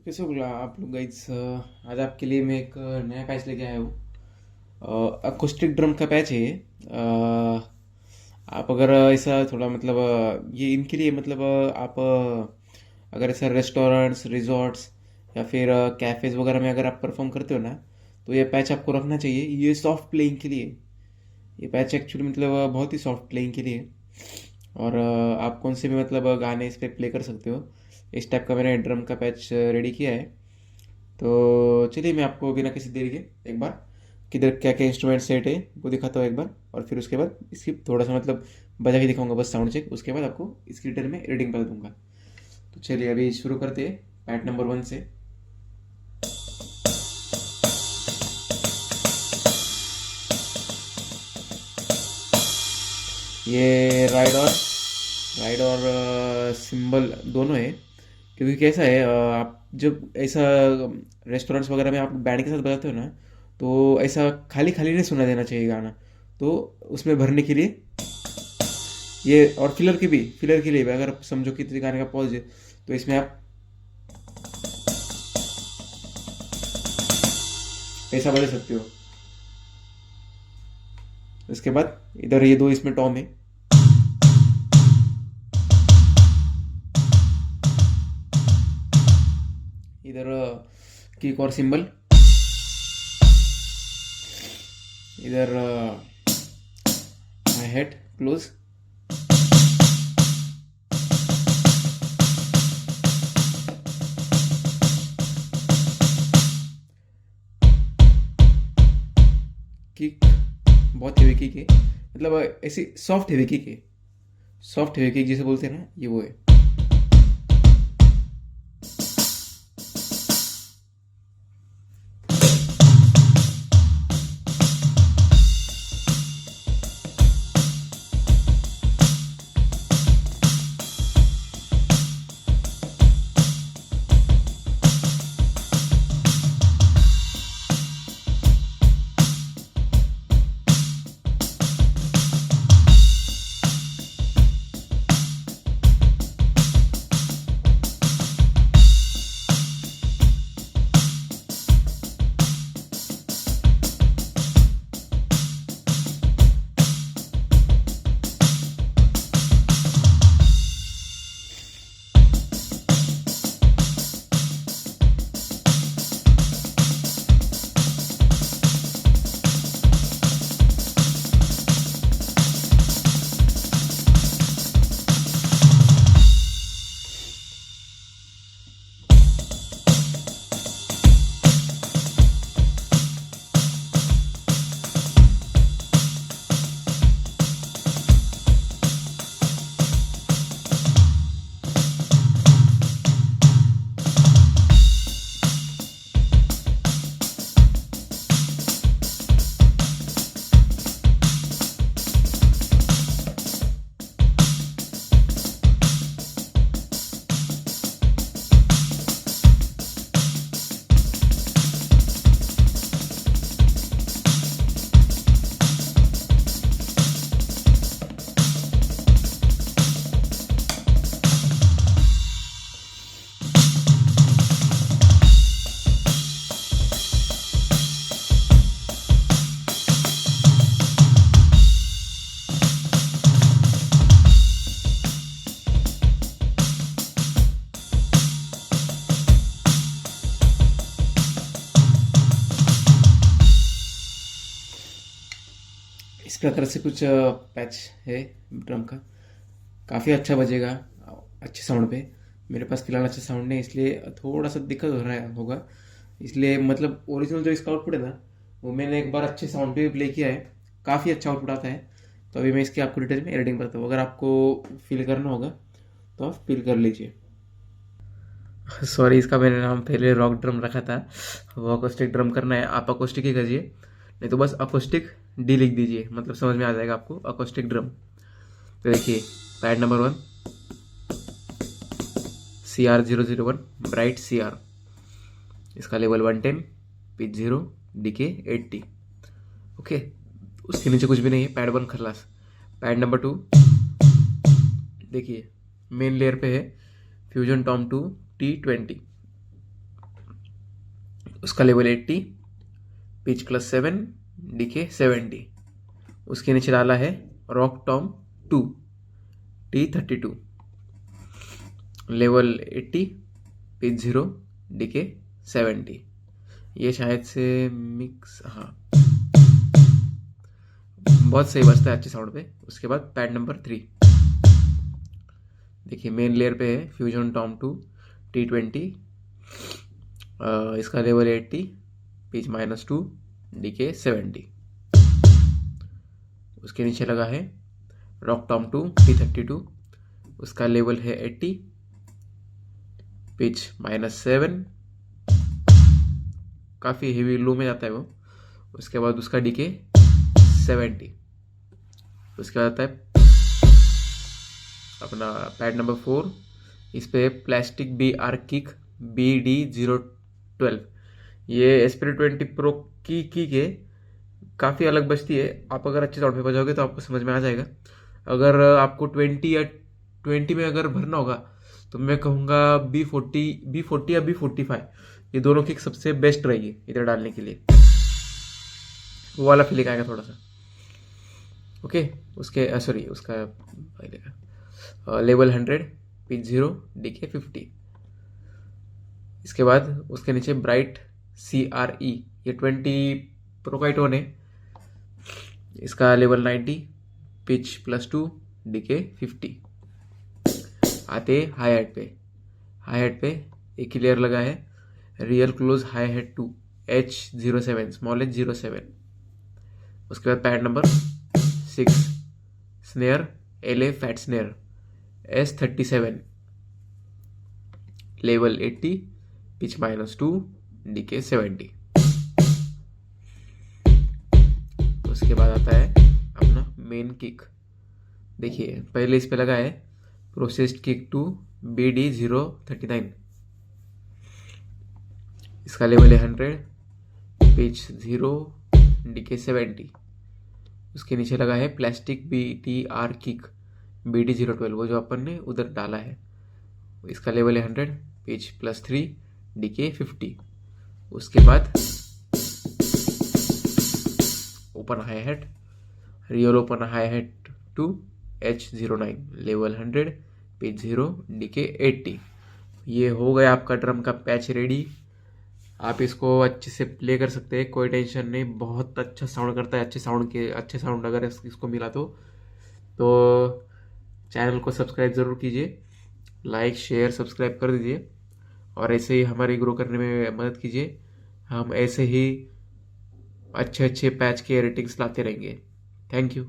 तो कैसे हो आप लोग गाइस। आज आपके लिए मैं एक नया पैच लेके आया हूँ। अकोस्टिक ड्रम का पैच है ये। आप अगर ऐसा थोड़ा मतलब ये इनके लिए मतलब अगर ऐसा रेस्टोरेंट्स रिजॉर्ट्स या फिर कैफ़ेज़ वगैरह में अगर आप परफॉर्म करते हो ना, तो ये पैच आपको रखना चाहिए। ये सॉफ्ट प्लेइंग के लिए, ये पैच एक्चुअली मतलब बहुत ही सॉफ्ट प्लेइंग के लिए। और आप कौन से भी मतलब गाने इस पर प्ले कर सकते हो। इस टाइप का मैंने ड्रम का पैच रेडी किया है। तो चलिए मैं आपको बिना किसी देरी के एक बार किधर क्या क्या इंस्ट्रूमेंट सेट है वो दिखाता हूँ एक बार, और फिर उसके बाद इसकी थोड़ा सा मतलब बजा के दिखाऊंगा, बस साउंड चेक। उसके बाद आपको इसकी डिटेल में रीडिंग कर दूंगा। तो चलिए अभी शुरू करते हैं पैट नंबर 1 से। ये राइड और सिंबल दोनों है। क्योंकि कैसा है, आप जब ऐसा रेस्टोरेंट्स वगैरह में आप बैंड के साथ बजाते हो ना, तो ऐसा खाली खाली नहीं सुना देना चाहिए गाना। तो उसमें भरने के लिए ये, और फिलर के लिए भी अगर आप समझो कि गाने का पॉज है, तो इसमें आप ऐसा बजा सकते हो। उसके बाद इधर ये दो इसमें टॉम है। इधर किक और सिंबल। इधर हाई हेड क्लोज। किक बहुत हेवी किक है, मतलब ऐसी सॉफ्ट हेवी किक है। सॉफ्ट हेवी किक जिसे बोलते हैं ना, ये वो है। इस प्रकार से कुछ पैच है ड्रम का। काफ़ी अच्छा बजेगा अच्छे साउंड पे। मेरे पास फिलहाल अच्छा साउंड नहीं, इसलिए थोड़ा सा दिक्कत हो रहा है होगा। इसलिए मतलब ओरिजिनल जो इसका आउटपुट है ना, वो मैंने एक बार अच्छे साउंड पे प्ले किया है। काफ़ी अच्छा आउटपुट आता है। तो अभी मैं इसकी आपको डिटेल में एडिटिंग करता हूँ। अगर आपको फील करना होगा तो आप फील कर लीजिए। सॉरी, इसका मैंने नाम पहले रॉक ड्रम रखा था। वो अकोस्टिक ड्रम करना है, आप अकोस्टिक ही करिए, नहीं तो बस अकोस्टिक डी लिख दीजिए, मतलब समझ में आ जाएगा आपको अकोस्टिक ड्रम। तो देखिए, pad number 1 CR001 bright CR, इसका लेवल 110, पिच 0, डीके 80। ओके, उसके नीचे कुछ भी नहीं है। पैड 1 खलास। पैड नंबर 2 देखिए, मेन लेयर पे है फ्यूजन टॉम 2 T20। उसका लेवल 80, पिच +7, डीके 70। उसके नीचे डाला है rock tom 2 T32, level 80, pitch 0, decay 70। ये शायद से मिक्स, हाँ बहुत सही बजता है अच्छे साउंड पे। उसके बाद पैड नंबर 3, देखिए मेन लेयर पे है फ्यूजन टॉम 2 T20, इसका लेवल 80, पिच -2, डीके 70। उसके नीचे लगा है रॉक टॉम 2 T32, उसका लेवल है 80, पिच -7, काफ़ी हेवी लो में जाता है वो। उसके बाद उसका डीके 70। उसके बाद आता है अपना पैड नंबर 4, इस पे प्लास्टिक BR किक BD012। ये एस्पिरिट 20 प्रो की के काफ़ी अलग बजती है। आप अगर अच्छे साउंड पे बजाओगे तो आपको समझ में आ जाएगा। अगर आपको 20 में अगर भरना होगा तो मैं कहूँगा B40 या B45, ये दोनों किक सबसे बेस्ट रहेगी इधर डालने के लिए। वो वाला फीलिंग आएगा थोड़ा सा। ओके, उसके सॉरी उसका लेवल 100, पिच 0, डीके 50। इसके बाद उसके नीचे ब्राइट CRE, ये 20 प्रोकाइटोन है, इसका लेवल 90, पिच +2, डीके 50। आते हाई हेड पे। हाई हेड पे एक ही लेयर लगा है real close hi hat 2 H07, small H07। उसके बाद pad number 6, snare LA fat snare S37, level 80, pitch -2, decay 70। उसके बाद आता है अपना मेन किक। देखिए पहले इस पे लगा है प्रोसेस्ड किक 2 BD039, इसका लेवल है 100, पिच 0, डीके 70। उसके नीचे लगा है प्लास्टिक BTR किक BD012, वो जो अपन ने उधर डाला है। इसका लेवल है 100, पिच +3, डीके 50। उसके बाद open hi hat, real open hi hat 2 H09, level 100, pitch 0, decay 80। ये हो गया आपका ड्रम का पैच रेडी। आप इसको अच्छे से प्ले कर सकते हैं, कोई टेंशन नहीं, बहुत अच्छा साउंड करता है। अच्छे साउंड अगर इसको मिला तो चैनल को सब्सक्राइब ज़रूर कीजिए, लाइक शेयर सब्सक्राइब कर दीजिए और ऐसे ही हमारी ग्रो करने में मदद कीजिए। हम ऐसे ही अच्छे अच्छे पैच के रेटिंग्स लाते रहेंगे। Thank you.